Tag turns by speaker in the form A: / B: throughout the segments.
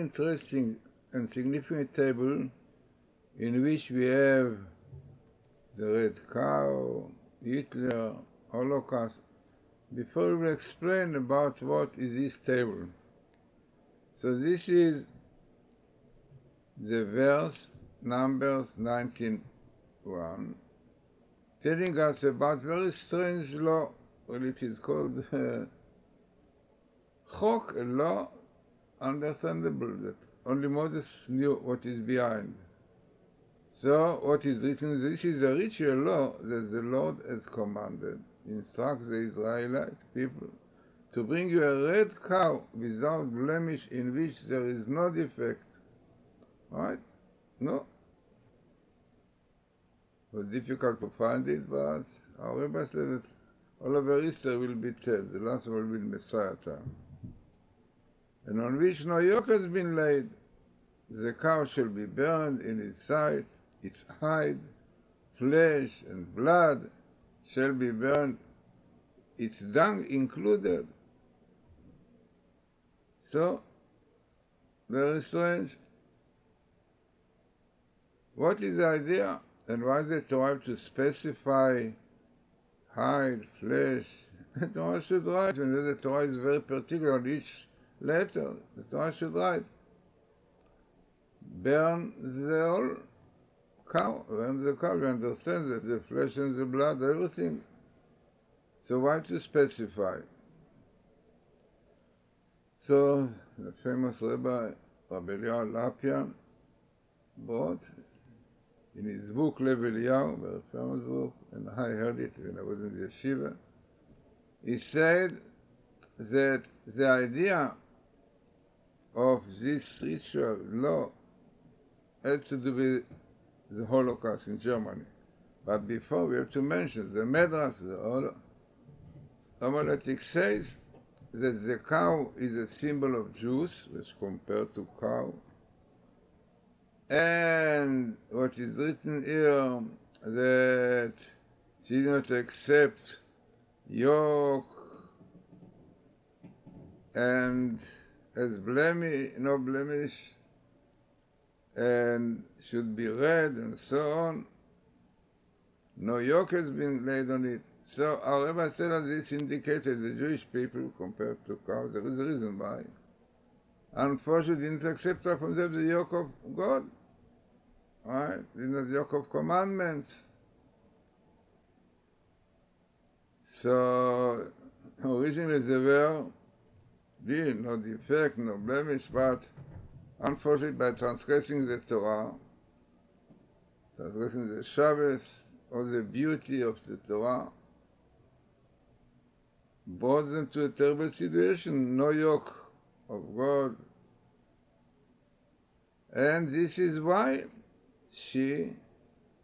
A: interesting and significant table in which we have the red cow, Hitler, Holocaust. Before we will explain about what is this table. So this is the verse, Numbers 19:1, telling us about very strange law. Well, it is called Chok, a law understandable, that only Moses knew what is behind. So what is written, this is a ritual law that the Lord has commanded, instructs the Israelite people to bring you a red cow without blemish, in which there is no defect. Right? No. It was difficult to find it, but our Rebbe said that all over Easter will be told. The last one will be Messiah time. And on which no yoke has been laid. The cow shall be burned in its sight, its hide, flesh and blood shall be burned, its dung included. So, very strange. What is the idea? And why is the Torah to specify hide, flesh? The Torah should write, and the Torah is very particular on each letter. The Torah should write, burn the whole cow, burn the cow. We understand that the flesh and the blood, everything. So why to specify? So the famous Rabbi Eliyahu Lapian brought in his book Lev Eliyahu, very famous book, and I heard it when I was in the yeshiva. He said that the idea of this ritual law has to do with the Holocaust in Germany. But before, we have to mention the Medrash, the homiletic says that the cow is a symbol of Jews, which compared to cow. And what is written here, that she did not accept yoke and has no blemish, and should be red, and so on. No yoke has been laid on it. So our Rebbe said that this indicated the Jewish people compared to cows. There is a reason why. Unfortunately, didn't accept from them the yoke of God. Right? Did not the yoke of commandments. So originally they were no defect, no blemish, but unfortunately by transgressing the Torah, transgressing the Shabbos, or the beauty of the Torah, brought them to a terrible situation, no yoke of God. And this is why she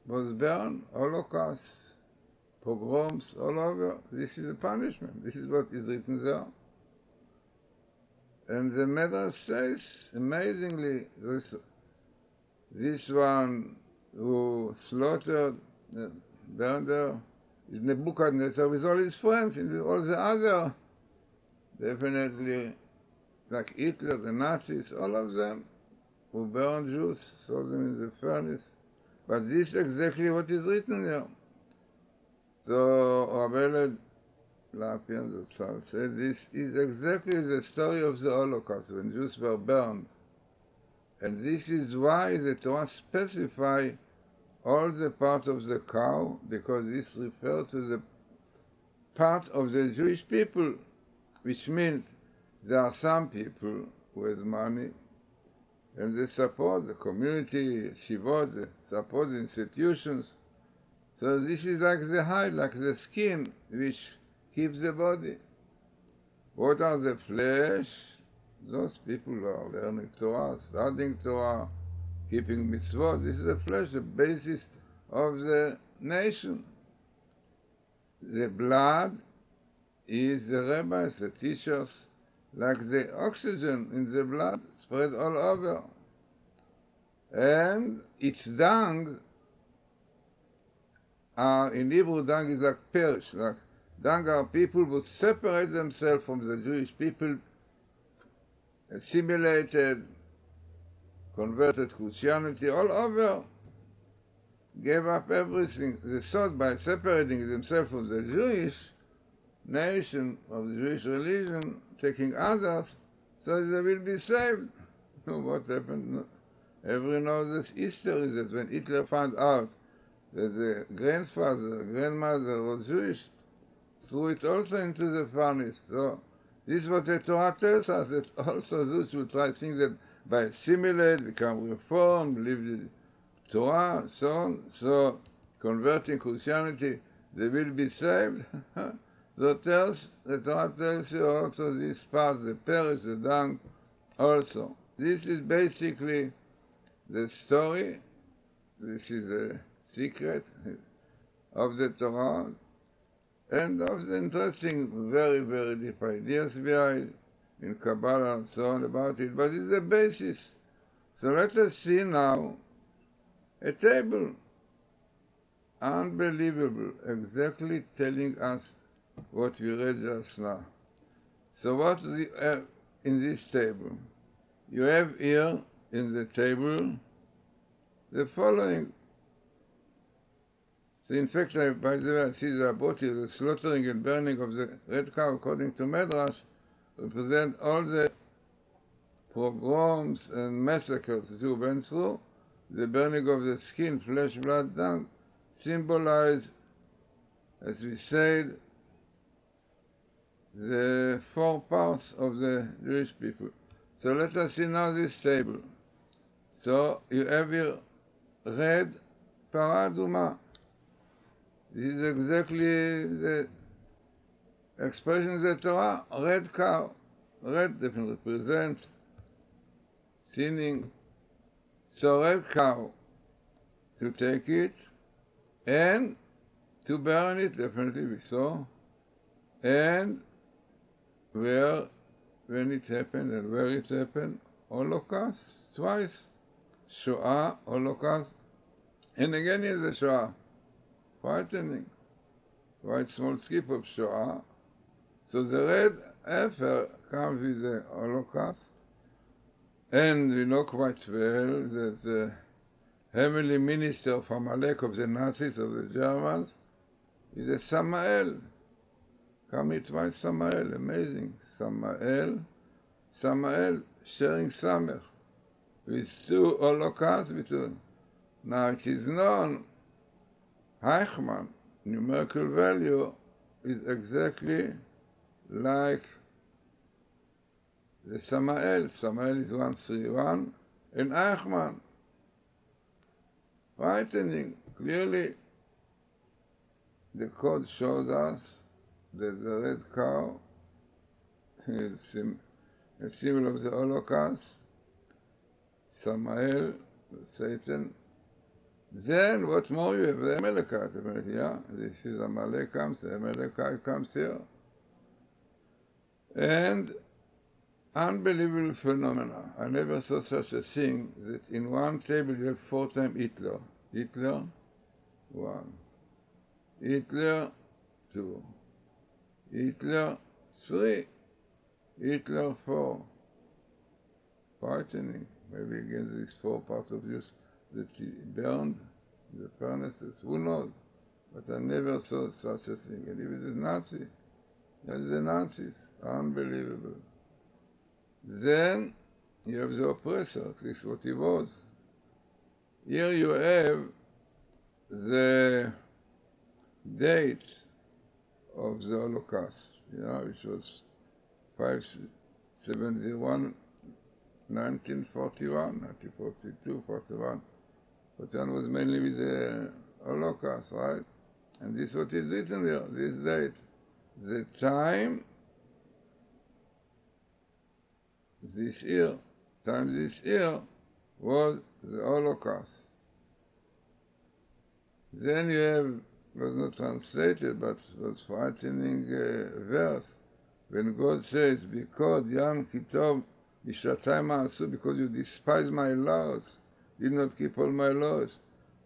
A: was burned, Holocaust, pogroms all over. This is a punishment. This is what is written there. And the Medrash says, amazingly, this one who slaughtered, burned her, is Nebuchadnezzar with all his friends, and with all the other, definitely, like Hitler, the Nazis, all of them, who burned Jews, throw them in the furnace. But this is exactly what is written here. So Rabbi Lapian, the Tsar, says this is exactly the story of the Holocaust, when Jews were burned. And this is why the Torah specifies all the parts of the cow, because this refers to the part of the Jewish people, which means there are some people who have money, and they support the community, shivot, they support the institutions. So this is like the hide, like the skin, which keeps the body. What are the flesh? Those people who are learning Torah, studying Torah, keeping mitzvot. This is the flesh, the basis of the nation. The blood is the rabbis, the teachers, like the oxygen in the blood spread all over. And its dung, in Hebrew, dung is like perish, like dung are people who separate themselves from the Jewish people, assimilated, converted Christianity all over, gave up everything. They thought by separating themselves from the Jewish nation, of the Jewish religion, taking others, so they will be saved. What happened? Everyone knows this history, that when Hitler found out that the grandmother was Jewish, threw it also into the furnace. So this is what the Torah tells us, that also those who try things that by assimilate, become reformed, live the Torah, so on, so converting Christianity, they will be saved. So the Torah tells you also this part, the perish, the dung, also. This is basically the story. This is a secret of the Torah and of the interesting, very, very deep ideas behind in Kabbalah and so on about it. But it's the basis. So let us see now a table, unbelievable, exactly telling us what we read just now. So what do you have in this table? You have here in the table the following. So in fact, by the way, I see that I brought you the slaughtering and burning of the red cow according to Medrash represent all the pogroms and massacres that you went through. The burning of the skin, flesh, blood, dung, symbolize, as we said, the 4 parts of the Jewish people. So let us see now this table. So you have here red paraduma. This is exactly the expression of the Torah, red cow. Red definitely represents sinning. So red cow, to take it, and to burn it, definitely we saw, and where, when it happened and where it happened, Holocaust, twice, Shoah, Holocaust, and again is the Shoah, frightening, quite small skip of Shoah. So the red heifer comes with the Holocaust, and we know quite well that the heavenly minister of Amalek, of the Nazis, of the Germans, is a Samael. Come here twice, Samael, amazing. Samael, sharing Samech, with 2 Holocausts between. Now it is known, Heichman, numerical value, is exactly like the Samael. Samael is 131, and Eichmann, frightening. Clearly, the code shows us that the red cow is a symbol of the Holocaust, Samael, Satan. Then, what more you have? The Amalekite, yeah? This is Amalek comes, the Amalekite comes here. And unbelievable phenomena. I never saw such a thing, that in one table you have 4 times Hitler. Hitler, 1. Hitler, 2. Hitler, 3. Hitler, 4. Frightening. Maybe against these 4 parts of use that he burned the furnaces. Who knows? But I never saw such a thing. And he was a Nazi. He was the Nazis. Unbelievable. Then you have the oppressor. This is what he was. Here you have the date of the Holocaust, which was 5/71, 1941, 1942, 41. 41 was mainly with the Holocaust, right? And this is what is written there, this date. The time this year was the Holocaust. Then you have, was not translated, but was frightening verse, when God says, because Yam Kitov Mishatay Ma'asu, because you despise my laws, did not keep all my laws,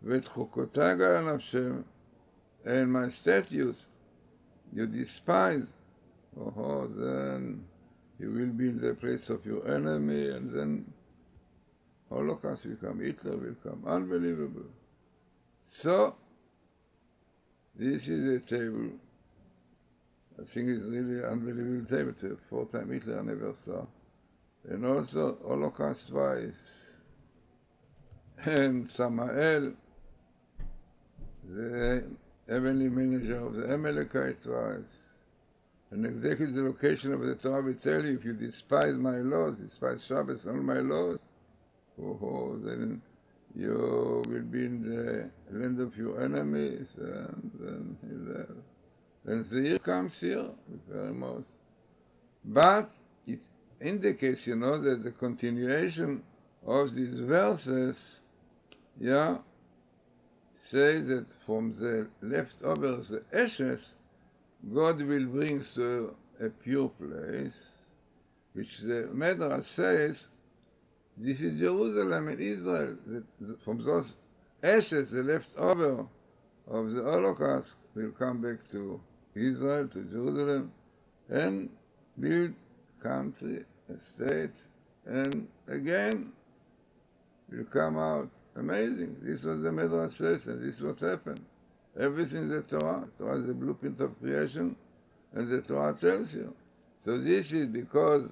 A: Vet Chukotay Gal Nafshem, and my statutes, you despise, then you will be in the place of your enemy, and then Holocaust will come, Hitler will come. Unbelievable. So, this is a table. I think it's really an unbelievable table to 4 times Hitler I never saw. And also Holocaust twice. And Samael, the heavenly manager of the Amalekites twice. And exactly the location of the Torah will tell you, if you despise my laws, despise Shabbos and all my laws, then you will be in the land of your enemies, and then the year comes here, very most. But it indicates, that the continuation of these verses, says that from the leftovers, the ashes, God will bring to a pure place, which the Medrash says, this is Jerusalem and Israel. From those ashes, the leftover of the Holocaust will come back to Israel, to Jerusalem, and build country, a state, and again will come out. Amazing. This was the Medrash says, and this is what happened. Everything is the Torah. Torah is the blueprint of creation, and the Torah tells you. So this is because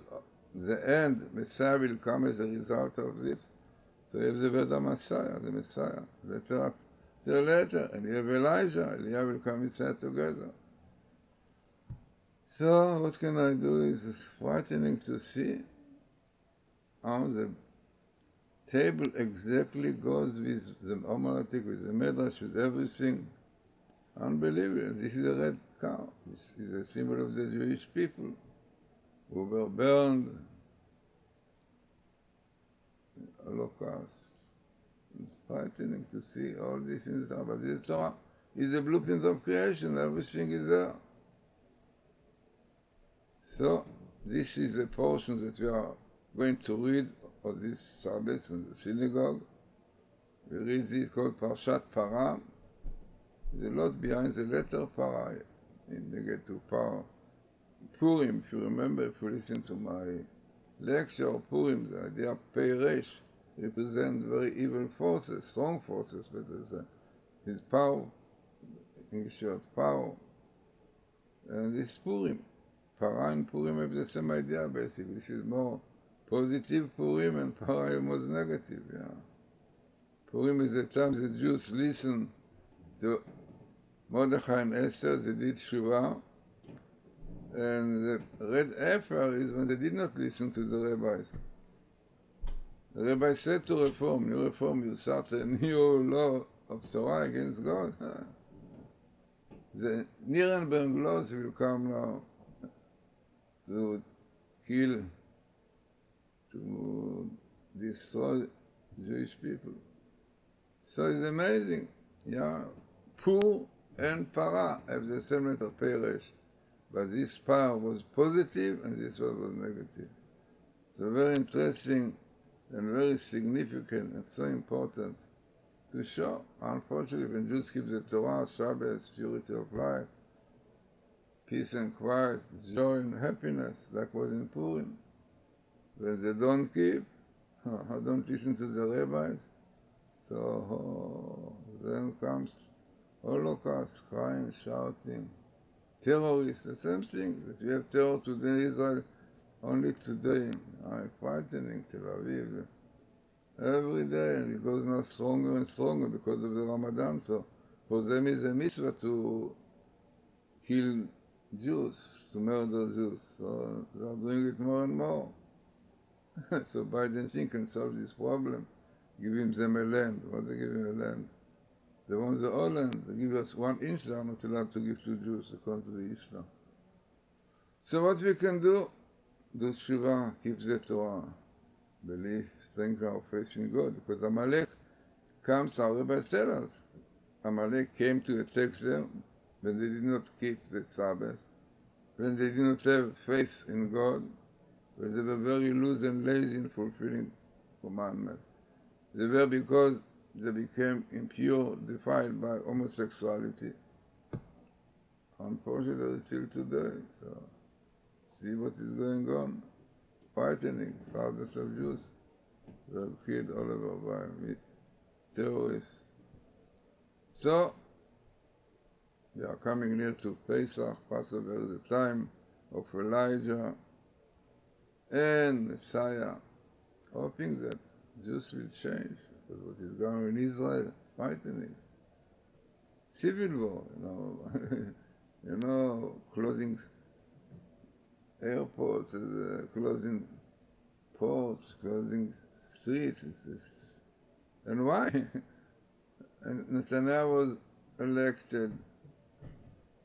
A: the end, Messiah will come as a result of this. So you have the Veda Messiah, the Messiah. Later, and you have Elijah. Elijah will come Messiah together. So what can I do? It's frightening to see how the table exactly goes with the Homiletic, with the Medrash, with everything. Unbelievable. This is a red cow. This is a symbol of the Jewish people who were burned in the Holocaust. It's frightening to see all this in the Torah. But this Torah is the blueprint of creation. Everything is there. So, this is a portion that we are going to read of this Sabbath in the synagogue. We read this called Parshat Parah. There's a lot behind the letter Parah. In the get to Parah. Purim, if you remember, if you listen to my lecture, Purim, the idea of Peiresh, represent very evil forces, strong forces, but his power, English word power. And this Purim. Parah and Purim have the same idea, basically. This is more positive Purim, and Parah is more negative, Purim is the time the Jews listen to Mordechai and Esther, they did Shuvah, and the red heifer is when they did not listen to the rabbis. The rabbi said to reform, you start a new law of Torah against God. The Nuremberg laws will come now to kill, to destroy Jewish people. So it's amazing. Pur and Parah have the same letter, Peiresh. But this Parah was positive and this one was negative. So very interesting and very significant and so important to show. Unfortunately, when Jews keep the Torah, Shabbos, purity of life, peace and quiet, joy and happiness, like was in Purim. When they don't keep, don't listen to the rabbis, so then comes Holocaust, crying, shouting, terrorists, the same thing, that we have terror today in Israel, only today, frightening Tel Aviv, every day, and it goes now stronger and stronger because of the Ramadan, so for them is a mitzvah to kill Jews, to murder Jews, so they are doing it more and more. So Biden can solve this problem, give them a land. What they give him a land? They want the whole land. They give us 1 inch, they are not allowed to give to Jews according to the Islam. So what we can do Tshuva, keep the Torah, believe, strengthen our faith in God, because Amalek comes, our rabbis tell us, Amalek came to attack them when they did not keep the Sabbath, when they did not have faith in God, when they were very loose and lazy in fulfilling commandments. They were because they became impure, defiled by homosexuality. Unfortunately, still today, so see what is going on, frightening thousands of Jews were killed all over by terrorists. So, we are coming near to Pesach, Passover, the time of Elijah and Messiah, hoping that Jews will change, because what is going on in Israel is frightening. Civil war, closing airports, closing ports, closing streets. And why? And Netanyahu was elected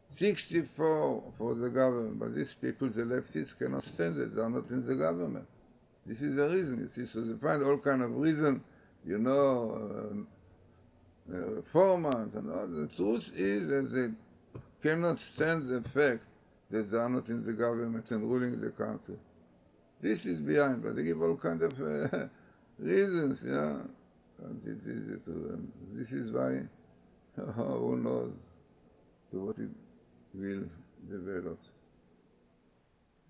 A: 64 for the government, but these people, the leftists, cannot stand it. They are not in the government. This is the reason, you see. So they find all kind of reason, reformers and all. The truth is that they cannot stand the fact that they are not in the government and ruling the country. This is behind, but they give all kind of reasons, yeah. And this is why, who knows to what it will develop.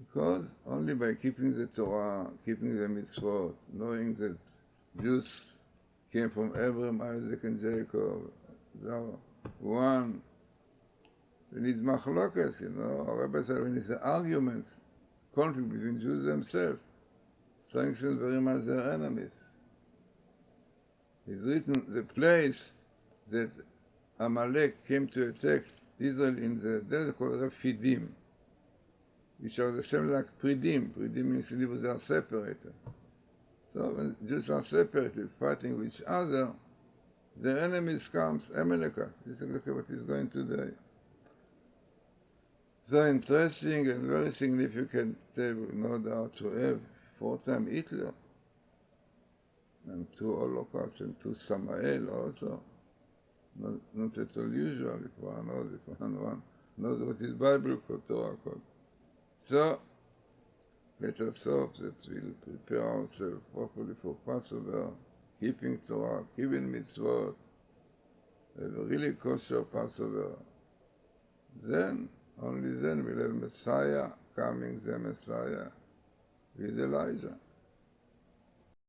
A: Because only by keeping the Torah, keeping the mitzvot, knowing that Jews came from Abraham, Isaac, and Jacob, they are one. We need machlokas, Our Rebbe said we need the arguments, conflict between Jews themselves, strengthen very much their enemies. It's written the place that Amalek came to attack Israel in the desert called Refidim, which are the same like Pridim. Pridim means they are separated. So when Jews are separated, fighting with each other, their enemies comes, Amalekites. This is exactly what is going today. So interesting and very significant table, no doubt, to have 4 times Hitler, and 2 Holocaust, and 2 Samael also. Not at all usual, if one knows what his Bible called, Torah called. So, let us hope that we'll prepare ourselves properly for Passover, keeping Torah, keeping mitzvot, have a really kosher Passover. Then, only then we'll have Messiah coming, the Messiah, with Elijah.